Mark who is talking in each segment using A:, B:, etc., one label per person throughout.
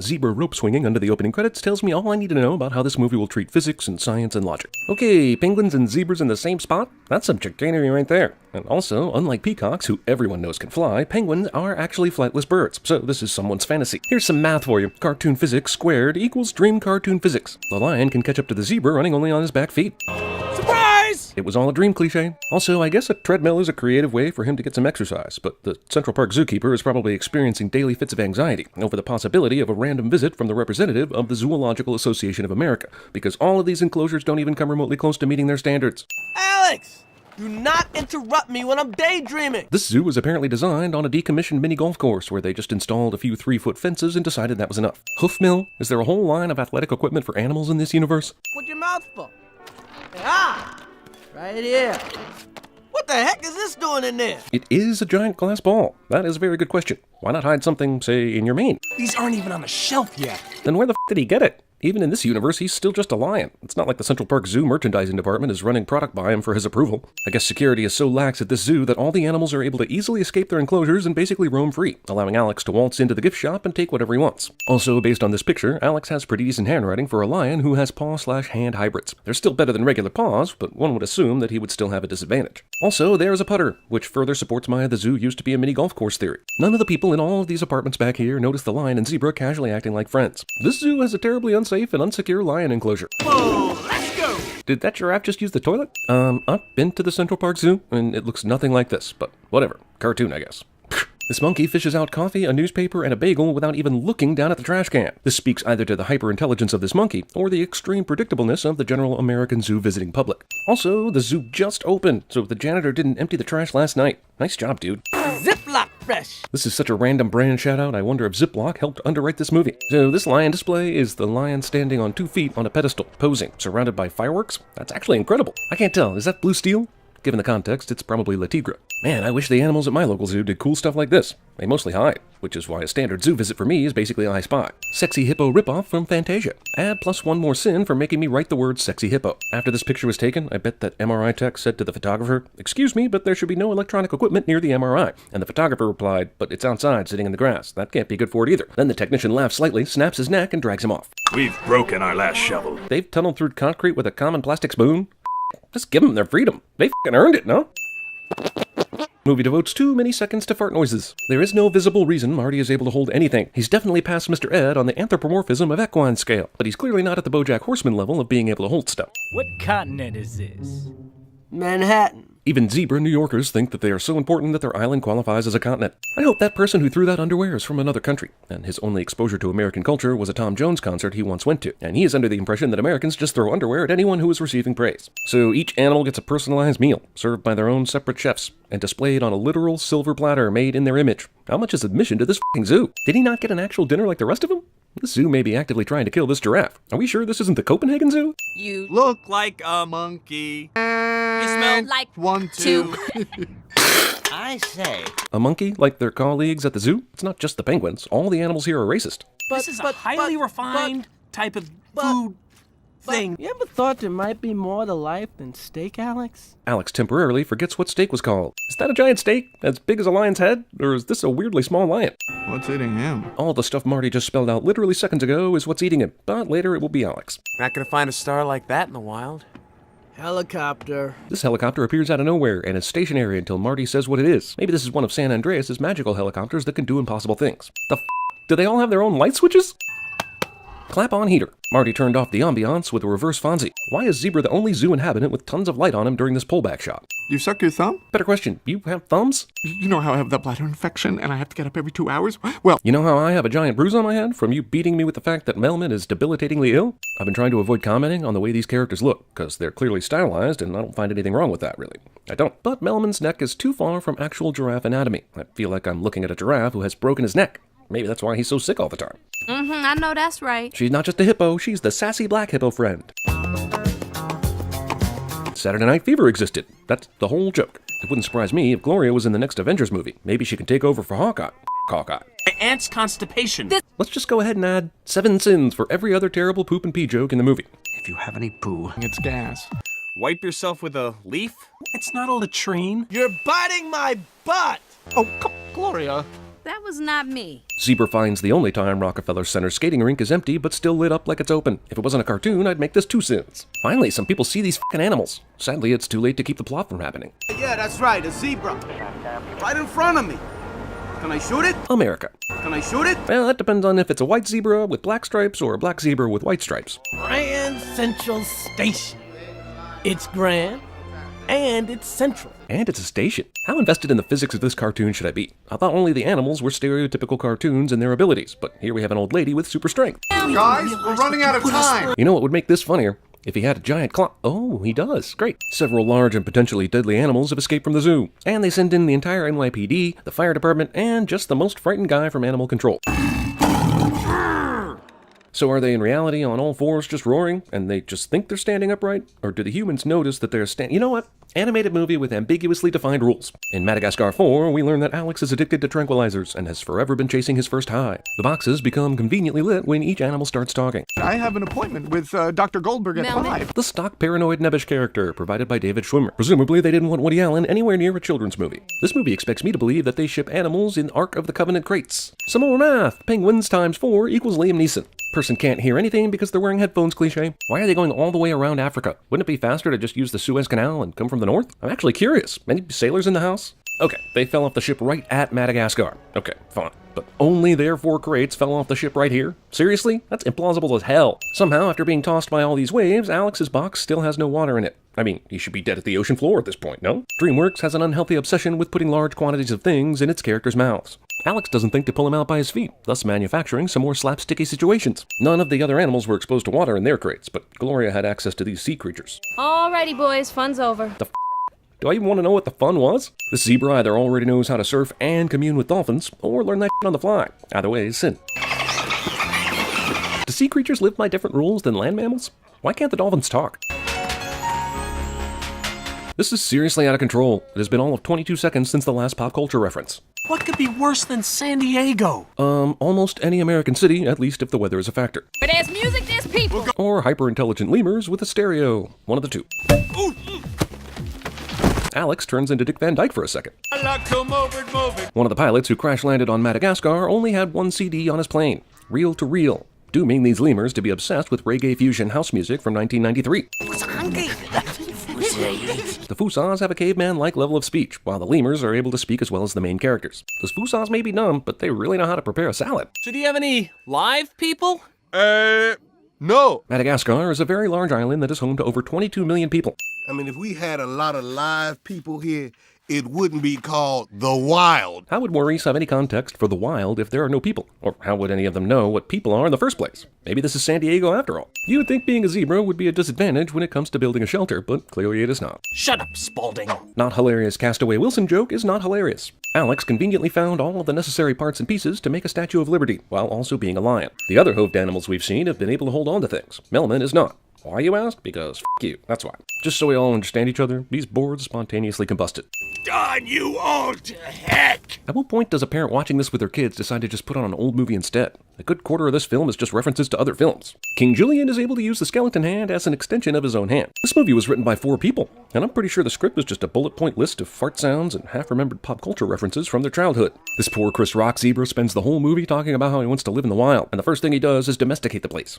A: zebra rope swinging under the opening credits tells me all I need to know about how this movie will treat physics and science and logic. Okay, penguins and zebras in the same spot? That's some chicanery right there. And also, unlike peacocks, who everyone knows can fly, penguins are actually flightless birds, so this is someone's fantasy. Here's some math for you. Cartoon physics squared equals dream cartoon physics. The lion can catch up to the zebra running only on his back feet.
B: Surprise!
A: It was all a dream cliche. Also, I guess a treadmill is a creative way for him to get some exercise, but the Central Park zookeeper is probably experiencing daily fits of anxiety over the possibility of a random visit from the representative of the Zoological Association of America, because all of these enclosures don't even come remotely close to meeting their standards.
B: Alex! Do not interrupt me when I'm daydreaming!
A: This zoo was apparently designed on a decommissioned mini golf course where they just installed a few 3-foot fences and decided that was enough. Hoof mill? Is there a whole line of athletic equipment for animals in this universe?
B: What's your mouth for? Right here. What the heck is this doing in there?
A: It is a giant glass ball. That is a very good question. Why not hide something, say, in your mane?
C: These aren't even on the shelf yet.
A: Then where the f*** did he get it? Even in this universe, he's still just a lion. It's not like the Central Park Zoo merchandising department is running product by him for his approval. I guess security is so lax at this zoo that all the animals are able to easily escape their enclosures and basically roam free, allowing Alex to waltz into the gift shop and take whatever he wants. Also, based on this picture, Alex has pretty decent handwriting for a lion who has paw/hand hybrids. They're still better than regular paws, but one would assume that he would still have a disadvantage. Also, there's a putter, which further supports my the zoo used to be a mini golf course theory. None of the people in all of these apartments back here notice the lion and zebra casually acting like friends. This zoo has a terribly unsafe and unsecure lion enclosure.
B: Whoa, let's go!
A: Did that giraffe just use the toilet? I've been to the Central Park Zoo, and it looks nothing like this, but whatever. Cartoon, I guess. This monkey fishes out coffee, a newspaper, and a bagel without even looking down at the trash can. This speaks either to the hyper-intelligence of this monkey, or the extreme predictableness of the general American zoo visiting public. Also, the zoo just opened, so the janitor didn't empty the trash last night. Nice job, dude.
B: Ziploc fresh!
A: This is such a random brand shout-out, I wonder if Ziploc helped underwrite this movie. So this lion display is the lion standing on 2 feet on a pedestal, posing, surrounded by fireworks? That's actually incredible. I can't tell, is that blue steel? Given the context, it's probably La Tigra. Man, I wish the animals at my local zoo did cool stuff like this. They mostly hide, which is why a standard zoo visit for me is basically I Spy. Sexy hippo ripoff from Fantasia. Add plus one more sin for making me write the word sexy hippo. After this picture was taken, I bet that MRI tech said to the photographer, "Excuse me, but there should be no electronic equipment near the MRI." And the photographer replied, "But it's outside, sitting in the grass. That can't be good for it either." Then the technician laughs slightly, snaps his neck, and drags him off.
D: We've broken our last shovel.
A: They've tunneled through concrete with a common plastic spoon? Just give them their freedom. They f***ing earned it, no? Movie devotes too many seconds to fart noises. There is no visible reason Marty is able to hold anything. He's definitely past Mr. Ed on the anthropomorphism of equine scale, but he's clearly not at the BoJack Horseman level of being able to hold stuff.
C: What continent is this?
B: Manhattan.
A: Even zebra New Yorkers think that they are so important that their island qualifies as a continent. I hope that person who threw that underwear is from another country, and his only exposure to American culture was a Tom Jones concert he once went to, and he is under the impression that Americans just throw underwear at anyone who is receiving praise. So each animal gets a personalized meal, served by their own separate chefs, and displayed on a literal silver platter made in their image. How much is admission to this f***ing zoo? Did he not get an actual dinner like the rest of them? This zoo may be actively trying to kill this giraffe. Are we sure this isn't the Copenhagen Zoo?
E: You
D: Look like a monkey.
E: you smell like
D: 1, 2.
E: I say.
A: A monkey, like their colleagues at the zoo? It's not just the penguins. All the animals here are racist.
C: This is a highly refined type of food thing.
B: You ever thought there might be more to life than steak, Alex?
A: Alex temporarily forgets what steak was called. Is that a giant steak? As big as a lion's head? Or is this a weirdly small lion?
D: What's eating him?
A: All the stuff Marty just spelled out literally seconds ago is what's eating him, but later it will be Alex.
E: Not gonna find a star like that in the wild.
B: Helicopter.
A: This helicopter appears out of nowhere and is stationary until Marty says what it is. Maybe this is one of San Andreas' magical helicopters that can do impossible things. The f***? Do they all have their own light switches? Clap on heater. Marty turned off the ambiance with a reverse Fonzie. Why is Zebra the only zoo inhabitant with tons of light on him during this pullback shot?
D: You suck your thumb?
A: Better question, you have thumbs?
D: You know how I have the bladder infection and I have to get up every 2 hours? Well,
A: You know how I have a giant bruise on my head from you beating me with the fact that Melman is debilitatingly ill? I've been trying to avoid commenting on the way these characters look, because they're clearly stylized and I don't find anything wrong with that, really. I don't. But Melman's neck is too far from actual giraffe anatomy. I feel like I'm looking at a giraffe who has broken his neck. Maybe that's why he's so sick all the time.
F: I know that's right.
A: She's not just a hippo, she's the sassy black hippo friend. Saturday Night Fever existed. That's the whole joke. It wouldn't surprise me if Gloria was in the next Avengers movie. Maybe she can take over for Hawkeye. Hawkeye.
C: My aunt's constipation.
A: Let's just go ahead and add 7 sins for every other terrible poop and pee joke in the movie.
E: If you have any poo.
D: it's gas.
E: Wipe yourself with a leaf?
C: It's not a latrine.
B: You're biting my butt!
D: Oh, Gloria.
F: That was not me.
A: Zebra finds the only time Rockefeller Center skating rink is empty but still lit up like it's open. If it wasn't a cartoon, I'd make this 2 sins. Finally, some people see these fucking animals. Sadly, it's too late to keep the plot from happening.
B: Yeah, that's right, a zebra. Right in front of me. Can I shoot it?
A: America.
B: Can I shoot it?
A: Well, that depends on if it's a white zebra with black stripes or a black zebra with white stripes.
C: Grand Central Station. It's grand, and it's central.
A: And it's a station. How invested in the physics of this cartoon should I be? I thought only the animals were stereotypical cartoons and their abilities, but here we have an old lady with super strength.
D: Guys, we're running out of time.
A: You know what would make this funnier? If he had a giant claw. Oh, he does. Great. Several large and potentially deadly animals have escaped from the zoo. And they send in the entire NYPD, the fire department, and just the most frightened guy from animal control. So are they in reality on all fours just roaring, and they just think they're standing upright? Or do the humans notice that they're You know what? Animated movie with ambiguously defined rules. In Madagascar 4, we learn that Alex is addicted to tranquilizers and has forever been chasing his first high. The boxes become conveniently lit when each animal starts talking.
D: I have an appointment with Dr. Goldberg at
F: Melman.
D: 5.
A: The stock paranoid nebbish character, provided by David Schwimmer. Presumably, they didn't want Woody Allen anywhere near a children's movie. This movie expects me to believe that they ship animals in Ark of the Covenant crates. Some more math. Penguins times 4 equals Liam Neeson. Person can't hear anything because they're wearing headphones cliché. Why are they going all the way around Africa? Wouldn't it be faster to just use the Suez Canal and come from the north? I'm actually curious. Any sailors in the house? Okay, they fell off the ship right at Madagascar. Okay, fine. But only their 4 crates fell off the ship right here? Seriously? That's implausible as hell. Somehow, after being tossed by all these waves, Alex's box still has no water in it. I mean, he should be dead at the ocean floor at this point, no? DreamWorks has an unhealthy obsession with putting large quantities of things in its characters' mouths. Alex doesn't think to pull him out by his feet, thus manufacturing some more slapsticky situations. None of the other animals were exposed to water in their crates, but Gloria had access to these sea creatures.
F: Alrighty, boys, fun's over.
A: Do I even want to know what the fun was? This zebra either already knows how to surf and commune with dolphins, or learn that shit on the fly. Either way is sin. Do sea creatures live by different rules than land mammals? Why can't the dolphins talk? This is seriously out of control. It has been all of 22 seconds since the last pop culture reference.
C: What could be worse than San Diego?
A: Almost any American city, at least if the weather is a factor.
F: But there's music, there's people.
A: Or hyper-intelligent lemurs with a stereo. One of the two. Alex turns into Dick Van Dyke for a second. One of the pilots who crash-landed on Madagascar only had 1 CD on his plane. Reel to Reel, dooming these lemurs to be obsessed with reggae fusion house music from 1993. The Fusas have a caveman-like level of speech, while the lemurs are able to speak as well as the main characters. Those Fusas may be dumb, but they really know how to prepare a salad.
E: So do you have any live people?
D: No.
A: Madagascar is a very large island that is home to over 22 million people.
G: I mean, if we had a lot of live people here, it wouldn't be called the wild.
A: How would Maurice have any context for the wild if there are no people? Or how would any of them know what people are in the first place? Maybe this is San Diego after all. You would think being a zebra would be a disadvantage when it comes to building a shelter, but clearly it is not.
C: Shut up, Spaulding.
A: Not hilarious Castaway Wilson joke is not hilarious. Alex conveniently found all of the necessary parts and pieces to make a Statue of Liberty, while also being a lion. The other hoofed animals we've seen have been able to hold on to things. Melman is not. Why, you ask? Because f*** you, that's why. Just so we all understand each other, these boards spontaneously combusted.
G: Darn you all to heck!
A: At what point does a parent watching this with their kids decide to just put on an old movie instead? A good quarter of this film is just references to other films. King Julian is able to use the skeleton hand as an extension of his own hand. This movie was written by 4 people, and I'm pretty sure the script was just a bullet point list of fart sounds and half-remembered pop culture references from their childhood. This poor Chris Rock zebra spends the whole movie talking about how he wants to live in the wild, and the first thing he does is domesticate the place.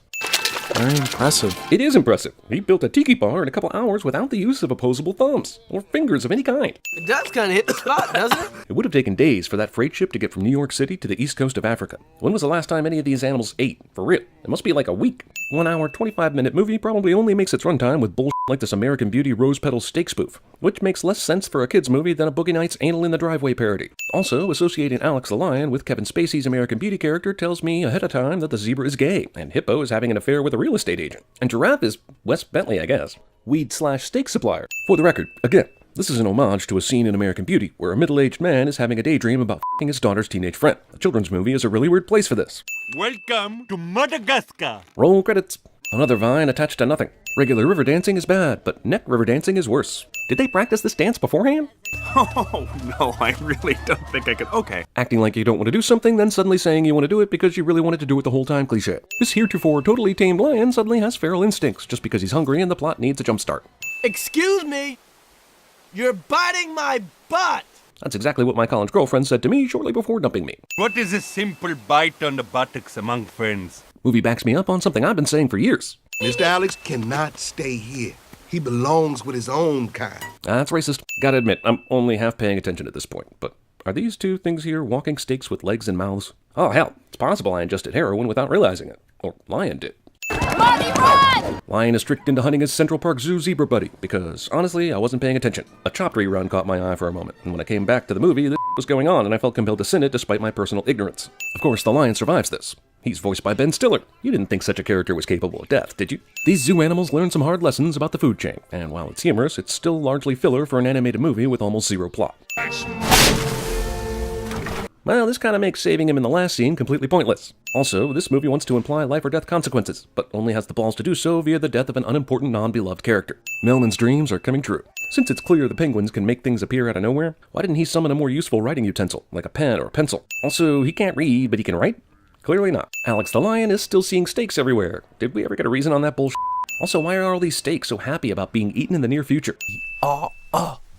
E: Very impressive.
A: It is impressive. He built a tiki bar in a couple hours without the use of opposable thumbs, or fingers of any kind.
B: It does kind of hit the spot, doesn't it?
A: It would have taken days for that freight ship to get from New York City to the east coast of Africa. When was the last time any of these animals ate? For real. It must be like a week. 1 hour, 25-minute movie probably only makes its runtime with bullshit like this American Beauty rose petal steak spoof, which makes less sense for a kid's movie than a Boogie Nights Anal in the Driveway parody. Also, associating Alex the Lion with Kevin Spacey's American Beauty character tells me ahead of time that the zebra is gay, and Hippo is having an affair with a real estate agent. And Giraffe is Wes Bentley, I guess. Weed/steak supplier. For the record, again, this is an homage to a scene in American Beauty where a middle-aged man is having a daydream about f***ing his daughter's teenage friend. A children's movie is a really weird place for this.
H: Welcome to Madagascar.
A: Roll credits. Another vine attached to nothing. Regular river dancing is bad, but neck river dancing is worse. Did they practice this dance beforehand?
E: Oh, no, I really don't think I could. Okay.
A: Acting like you don't want to do something, then suddenly saying you want to do it because you really wanted to do it the whole time cliché. This heretofore totally tamed lion suddenly has feral instincts just because he's hungry and the plot needs a jumpstart.
B: Excuse me? You're biting my butt!
A: That's exactly what my college girlfriend said to me shortly before dumping me.
H: What is a simple bite on the buttocks among friends?
A: Movie backs me up on something I've been saying for years.
G: Mr. Alex cannot stay here. He belongs with his own kind.
A: That's racist. Gotta admit, I'm only half paying attention at this point, but are these two things here walking stakes with legs and mouths? Oh hell, it's possible I ingested heroin without realizing it. Or Lion did.
F: Marty, run!
A: Lion is tricked into hunting his Central Park Zoo zebra buddy, because honestly, I wasn't paying attention. A chopped rerun caught my eye for a moment, and when I came back to the movie, this was going on, and I felt compelled to sin it despite my personal ignorance. Of course, the lion survives this. He's voiced by Ben Stiller. You didn't think such a character was capable of death, did you? These zoo animals learn some hard lessons about the food chain, and while it's humorous, it's still largely filler for an animated movie with almost zero plot. Well, this kind of makes saving him in the last scene completely pointless. Also, this movie wants to imply life or death consequences, but only has the balls to do so via the death of an unimportant, non-beloved character. Melman's dreams are coming true. Since it's clear the penguins can make things appear out of nowhere, why didn't he summon a more useful writing utensil, like a pen or a pencil? Also, he can't read, but he can write? Clearly not. Alex the lion is still seeing steaks everywhere. Did we ever get a reason on that bullshit? Also, why are all these steaks so happy about being eaten in the near future?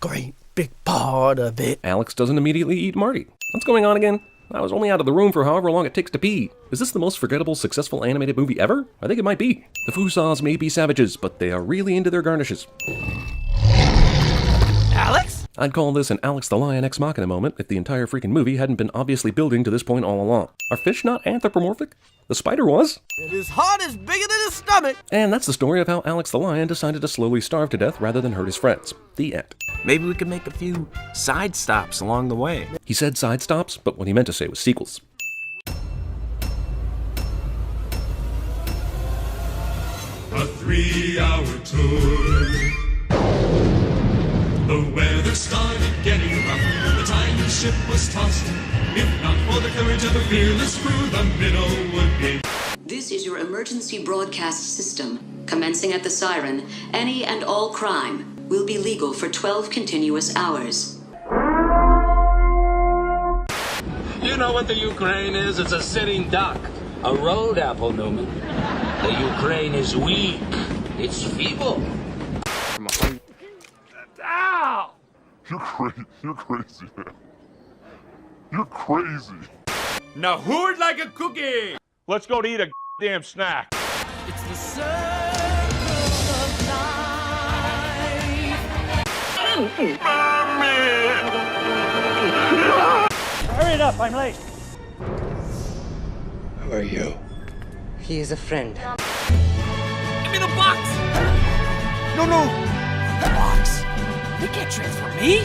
I: Great big part of it.
A: Alex doesn't immediately eat Marty. What's going on again? I was only out of the room for however long it takes to pee. Is this the most forgettable, successful animated movie ever? I think it might be. The Fusaws may be savages, but they are really into their garnishes.
C: Alex?
A: I'd call this an Alex the Lion Ex Machina moment if the entire freaking movie hadn't been obviously building to this point all along. Are fish not anthropomorphic? The spider was.
I: His heart is bigger than his stomach.
A: And that's the story of how Alex the Lion decided to slowly starve to death rather than hurt his friends. The end.
J: Maybe we could make a few side stops along the way.
A: He said side stops, but what he meant to say was sequels.
K: A 3-hour tour. The weather started getting rough. The tiny ship was tossed. If not for the courage of a fearless crew, the minnow would be.
L: This is your emergency broadcast system. Commencing at the siren, any and all crime will be legal for 12 continuous hours.
M: You know what the Ukraine is? It's a sitting duck. A road apple, Newman. The Ukraine is weak. It's feeble.
K: Ow! You're crazy, man. You're crazy.
H: Now who'd like a cookie?
K: Let's go to eat a damn snack.
C: It's the circle of life.
N: Hurry it up, I'm late.
O: Who are you?
P: He is a friend.
C: Give me the box!
I: No.
C: The box? You can't transfer me?